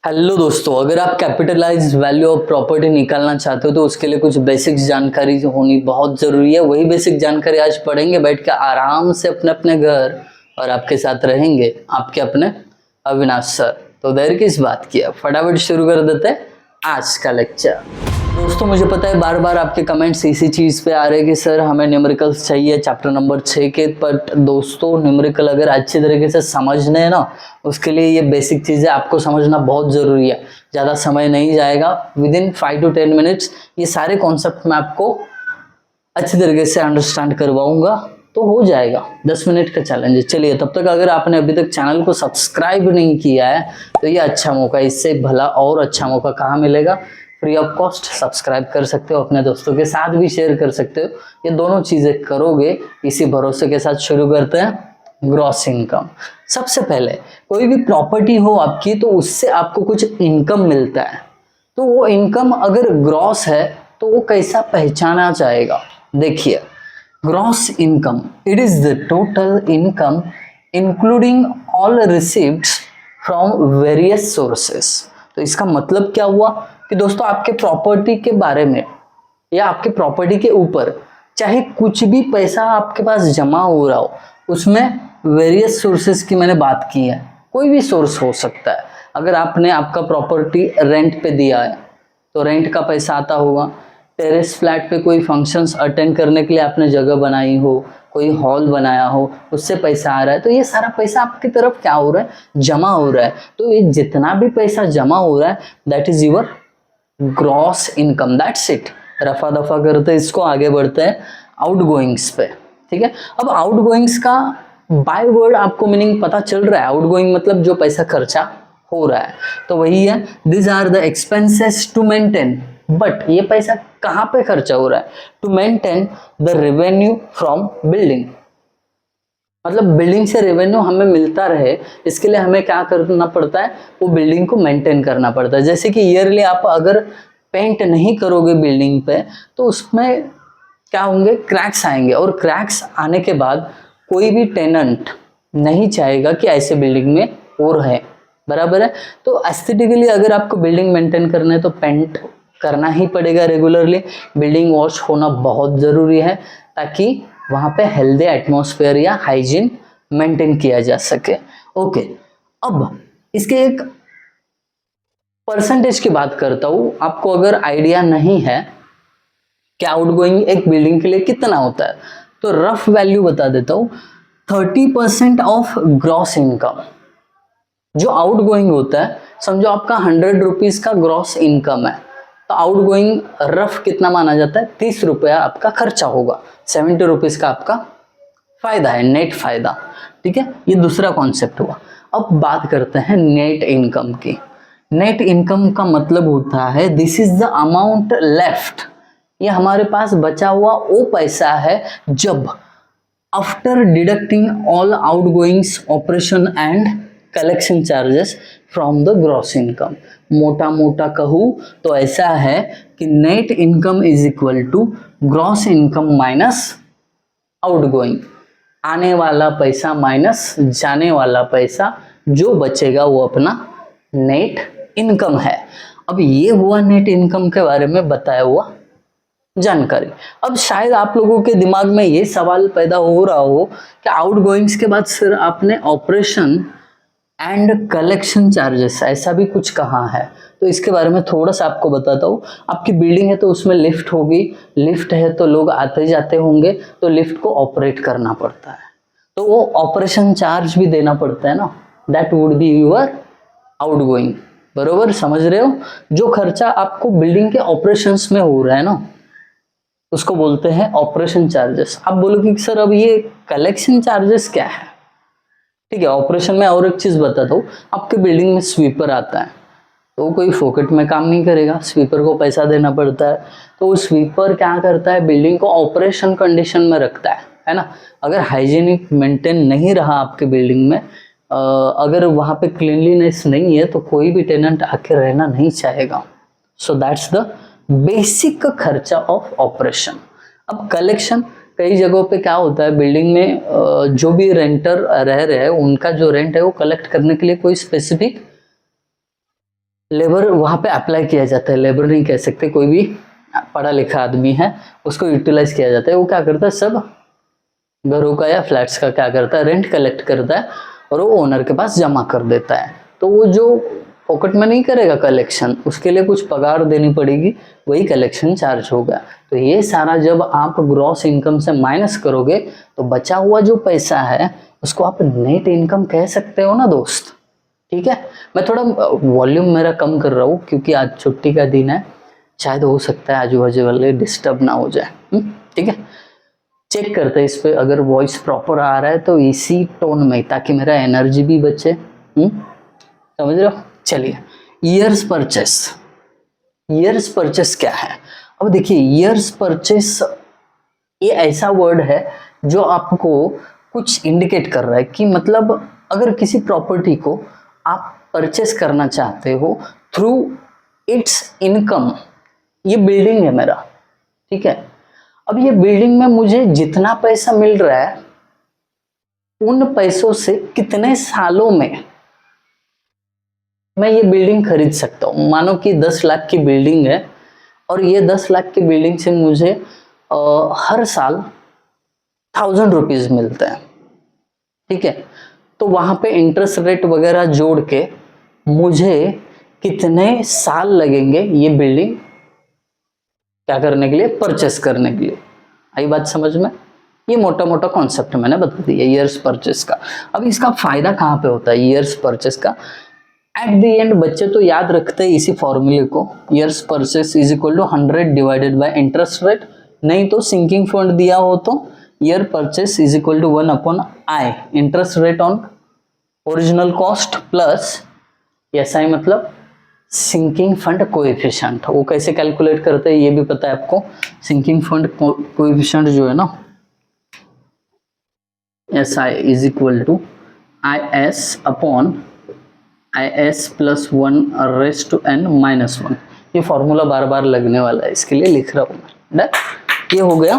Hello दोस्तों, अगर आप कैपिटलाइज्ड वैल्यू ऑफ प्रॉपर्टी निकालना चाहते हो तो उसके लिए कुछ बेसिक जानकारी होनी बहुत ज़रूरी है। वही बेसिक जानकारी आज पढ़ेंगे बैठ के आराम से अपने अपने घर, और आपके साथ रहेंगे आपके अपने अविनाश सर। तो देर किस बात की है, फटाफट शुरू कर देते हैं आज का लेक्चर। दोस्तों, मुझे पता है बार बार आपके कमेंट्स इसी चीज़ पे आ रहे हैं कि सर हमें न्यूमेरिकल्स चाहिए चैप्टर नंबर 6 के। बट दोस्तों, न्यूमेरिकल अगर अच्छी तरीके से समझने हैं ना, उसके लिए ये बेसिक चीज़ें आपको समझना बहुत ज़रूरी है। ज़्यादा समय नहीं जाएगा, विद इन 5 to 10 मिनट्स ये सारे कॉन्सेप्ट मैं आपको अच्छी तरीके से अंडरस्टैंड करवाऊंगा, तो हो जाएगा। 10 मिनट का चैलेंज है। चलिए, तब तक अगर आपने अभी तक चैनल को सब्सक्राइब नहीं किया है तो ये अच्छा मौका, इससे भला और अच्छा मौका कहाँ मिलेगा? फ्री ऑफ कॉस्ट सब्सक्राइब कर सकते हो, अपने दोस्तों के साथ भी शेयर कर सकते हो। ये दोनों चीज़ें करोगे, इसी भरोसे के साथ शुरू करते हैं। Gross income. सबसे पहले कोई भी प्रॉपर्टी हो आपकी तो उससे आपको कुछ इनकम मिलता है, तो वो इनकम अगर ग्रॉस है तो वो कैसा पहचाना जाएगा? देखिए, gross income it is the total income including all receiveds from various sources. तो इसका मतलब क्या हुआ कि दोस्तों, आपके प्रॉपर्टी के बारे में या आपके प्रॉपर्टी के ऊपर चाहे कुछ भी पैसा आपके पास जमा हो रहा हो, उसमें वेरियस सोर्सेस की मैंने बात की है। कोई भी सोर्स हो सकता है। अगर आपने आपका प्रॉपर्टी रेंट पे दिया है तो रेंट का पैसा आता होगा। टेरेस फ्लैट पे कोई फंक्शंस अटेंड करने के लिए आपने जगह बनाई हो, कोई हॉल बनाया हो, उससे पैसा आ रहा है। तो ये सारा पैसा आपकी तरफ क्या हो रहा है? जमा हो रहा है। तो ये जितना भी पैसा जमा हो रहा है that is your gross income. That's it. रफा दफा करते इसको, आगे बढ़ते हैं आउटगोइंग्स पे। ठीक है, अब आउटगोइंग्स का बाय वर्ड आपको मीनिंग पता चल रहा है। आउटगोइंग मतलब जो पैसा खर्चा हो रहा है, तो वही है this are the expenses to maintain. But ये पैसा कहाँ पे खर्चा हो रहा है? To maintain the revenue from building. मतलब बिल्डिंग से रेवेन्यू हमें मिलता रहे, इसके लिए हमें क्या करना पड़ता है? वो बिल्डिंग को मेंटेन करना पड़ता है। जैसे कि ईयरली आप अगर पेंट नहीं करोगे बिल्डिंग पे तो उसमें क्या होंगे? क्रैक्स आएंगे, और क्रैक्स आने के बाद कोई भी टेनेंट नहीं चाहेगा कि ऐसे बिल्डिंग में और है। बराबर है? तो एस्थेटिकली अगर आपको बिल्डिंग मेंटेन करना है तो पेंट करना ही पड़ेगा रेगुलरली। बिल्डिंग वॉश होना बहुत ज़रूरी है ताकि वहाँ पे हेल्दी एटमॉस्फेयर या हाइजीन मेंटेन किया जा सके। ओके, अब इसके एक परसेंटेज की बात करता हूँ। आपको अगर आइडिया नहीं है कि आउटगोइंग एक बिल्डिंग के लिए कितना होता है, तो रफ वैल्यू बता देता हूँ। 30% ऑफ ग्रॉस इनकम जो आउटगोइंग होता है, समझो आपका 100 रुपीज का ग्रॉस इनकम है, तो आउटगोइंग रफ कितना माना जाता है? 30 रुपया आपका खर्चा होगा, 70 रुपीज का आपका फायदा है, नेट फायदा। ठीक है, ये दूसरा कॉन्सेप्ट हुआ। अब बात करते हैं नेट इनकम की। नेट इनकम का मतलब होता है this is the amount left. ये हमारे पास बचा हुआ वो पैसा है जब after deducting all outgoings operation and collection charges from the gross income. मोटा मोटा कहूँ तो ऐसा है कि net income is equal to gross income minus outgoing. आने वाला पैसा माइनस जाने वाला पैसा, जो बचेगा वो अपना नेट इनकम है। अब ये हुआ नेट इनकम के बारे में बताया हुआ जानकारी। अब शायद आप लोगों के दिमाग में ये सवाल पैदा हो रहा हो कि आउटगोइंग्स के बाद फिर आपने ऑपरेशन एंड कलेक्शन चार्जेस ऐसा भी कुछ कहाँ है? तो इसके बारे में थोड़ा सा आपको बताता हूँ। आपकी बिल्डिंग है तो उसमें लिफ्ट होगी, लिफ्ट है तो लोग आते जाते होंगे, तो लिफ्ट को ऑपरेट करना पड़ता है, तो वो ऑपरेशन चार्ज भी देना पड़ता है ना। That would be your outgoing. बरोबर समझ रहे हो? जो खर्चा आपको बिल्डिंग के ऑपरेशंस में हो रहा है ना, उसको बोलते हैं ऑपरेशन चार्जेस। आप बोलोगे कि सर अब ये कलेक्शन चार्जेस क्या है? ठीक है, ऑपरेशन में और एक चीज बताता हूँ। आपके बिल्डिंग में स्वीपर आता है, तो कोई फोकट में काम नहीं करेगा, स्वीपर को पैसा देना पड़ता है। तो वो स्वीपर क्या करता है? बिल्डिंग को ऑपरेशन कंडीशन में रखता है ना। अगर हाइजीनिक मेंटेन नहीं रहा आपके बिल्डिंग में, अगर वहाँ पे क्लीनलीनेस नहीं है, तो कोई भी टेनेंट आके रहना नहीं चाहेगा। सो दैट्स द बेसिक खर्चा ऑफ ऑपरेशन। अब कलेक्शन, कई जगहों पे क्या होता है, बिल्डिंग में जो भी रेंटर रह रहे हैं उनका जो रेंट है वो कलेक्ट करने के लिए कोई स्पेसिफिक लेबर वहाँ पे अप्लाई किया जाता है, लेबर नहीं कह सकते, कोई भी पढ़ा लिखा आदमी है उसको यूटिलाइज किया जाता है। वो क्या करता है, सब घरों का या फ्लैट्स का क्या करता है, रेंट कलेक्ट करता है और वो ओनर के पास जमा कर देता है। तो वो जो पॉकेट में नहीं करेगा कलेक्शन, उसके लिए कुछ पगार देनी पड़ेगी, वही कलेक्शन चार्ज होगा। तो ये सारा जब आप ग्रॉस इनकम से माइनस करोगे तो बचा हुआ जो पैसा है उसको आप नेट इनकम कह सकते हो ना दोस्त। ठीक है, मैं थोड़ा वॉल्यूम मेरा कम कर रहा हूँ क्योंकि आज छुट्टी का दिन है, शायद हो सकता है आजू बाजू वाले डिस्टर्ब ना हो जाए। ठीक है, चेक करते हैं इस पे, अगर वॉइस प्रॉपर आ रहा है तो इसी टोन में, ताकि मेरा एनर्जी भी बचे। समझ रहे हो? चलिए, ईयर्स परचेस। ईयर्स परचेस क्या है? अब देखिए, ईयर्स परचेस ये ऐसा वर्ड है जो आपको कुछ इंडिकेट कर रहा है कि मतलब अगर किसी प्रॉपर्टी को आप परचेस करना चाहते हो थ्रू इट्स इनकम, ये बिल्डिंग है मेरा, ठीक है, अब ये बिल्डिंग में मुझे जितना पैसा मिल रहा है उन पैसों से कितने सालों में मैं ये बिल्डिंग खरीद सकता हूँ। मानो कि 10 लाख की बिल्डिंग है और ये 10 लाख की बिल्डिंग से मुझे हर साल 1000 रुपीज मिलता है। ठीक है, तो वहां पे इंटरेस्ट रेट वगैरह जोड़ के मुझे कितने साल लगेंगे ये बिल्डिंग क्या करने के लिए, परचेस करने के लिए। आई बात समझ में? ये मोटा मोटा कॉन्सेप्ट मैंने बता दिया ईयर्स परचेस का। अब इसका फायदा कहाँ पे होता है ईयर्स परचेस का? एट द एंड बच्चे तो याद रखते हैं इसी फॉर्मूले को, years purchase is equal to 100 divided by interest rate, नहीं तो सिंकिंग फंड दिया हो तो year purchase is equal to 1 upon I, interest rate on original cost plus SI मतलब सिंकिंग फंड कोएफिशिएंट। वो कैसे कैलकुलेट करते हैं ये भी पता है आपको। सिंकिंग फंड कोएफिशिएंट जो है ना, SI is equal to IS upon IS plus 1 raise to n minus 1। ये फॉर्मूला बार बार लगने वाला है, इसके लिए लिख रहा हूं मैं। ये हो गया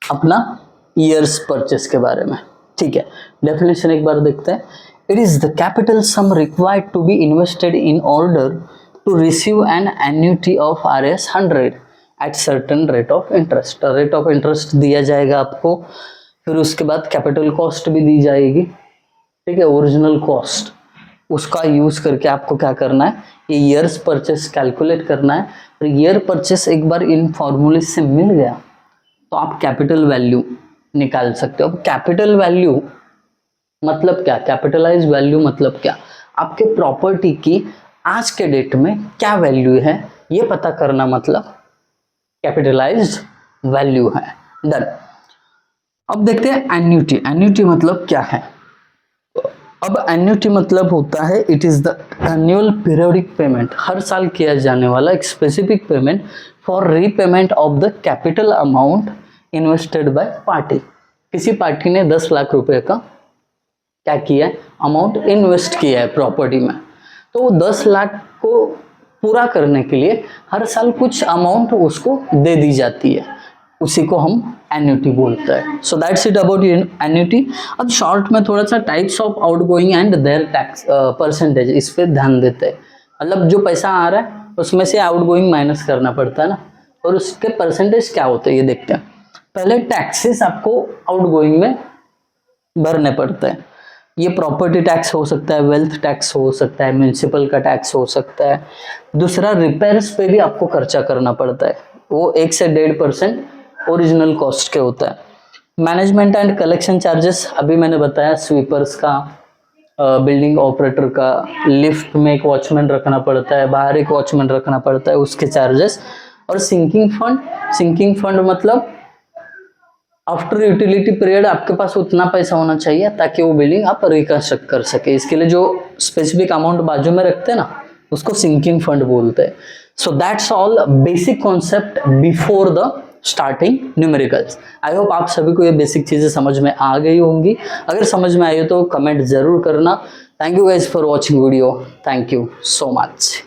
अपना ईयर्स परचेस के बारे में। ठीक है, डेफिनेशन एक बार देखते हैं। It is the capital sum required to be invested in order to receive an annuity of RS 100 at certain rate of interest. Rate of interest दिया जाएगा आपको, फिर उसके बाद कैपिटल कॉस्ट भी दी जाएगी। ठीक है, ओरिजिनल कॉस्ट, उसका यूज करके आपको क्या करना है, ये ईयर्स परचेस कैलकुलेट करना है। और ईयर परचेस एक बार इन फॉर्मूले से मिल गया तो आप कैपिटल वैल्यू निकाल सकते हो। अब कैपिटल वैल्यू मतलब क्या, कैपिटलाइज वैल्यू मतलब क्या, आपके प्रॉपर्टी की आज के डेट में क्या वैल्यू है ये पता करना मतलब कैपिटलाइज्ड वैल्यू है। डन। अब देखते हैं एन्युटी। एन्युटी मतलब क्या है? अब एन्युटी मतलब होता है it is the annual periodic payment, हर साल किया जाने वाला एक specific payment for repayment of the capital amount invested by party. किसी पार्टी ने 10 लाख रुपए का क्या किया है, अमाउंट इन्वेस्ट किया है प्रॉपर्टी में, तो वो 10 लाख को पूरा करने के लिए हर साल कुछ अमाउंट उसको दे दी जाती है, उसी को हम एन्युटी बोलते हैं। So that's it about annuity. अब शॉर्ट में थोड़ा सा types of outgoing and their tax percentage, इस पे ध्यान देते हैं। मतलब जो पैसा आ रहा है उसमें से आउटगोइंग माइनस करना पड़ता है ना, और उसके परसेंटेज क्या होते हैं ये देखते हैं। पहले टैक्सेस आपको आउटगोइंग में भरने पड़ते हैं। ये प्रॉपर्टी टैक्स हो सकता है, वेल्थ टैक्स हो सकता है, म्युनिसिपल का टैक्स हो सकता है। दूसरा, रिपेयर्स पे भी आपको खर्चा करना पड़ता है, वो 1 से 1.5% ओरिजिनल कॉस्ट के होता है। मैनेजमेंट एंड कलेक्शन चार्जेस अभी मैंने बताया, स्वीपर्स का, बिल्डिंग ऑपरेटर का, लिफ्ट में एक वॉचमैन रखना पड़ता है, बाहर एक वॉचमैन रखना पड़ता है, उसके चार्जेस। और सिंकिंग फंड, सिंकिंग फंड मतलब आफ्टर यूटिलिटी पीरियड आपके पास उतना पैसा होना चाहिए ताकि वो बिल्डिंग आप रिकंस्ट्रक्ट कर सके। इसके लिए जो स्पेसिफिक अमाउंट बाजू में रखते हैं ना, उसको सिंकिंग फंड बोलते हैं। So that's all basic concept before the starting numericals. I hope आप सभी को ये बेसिक चीजें समझ में आ गई होंगी। अगर समझ में आई हो तो कमेंट जरूर करना। Thank you guys for watching video. Thank you so much.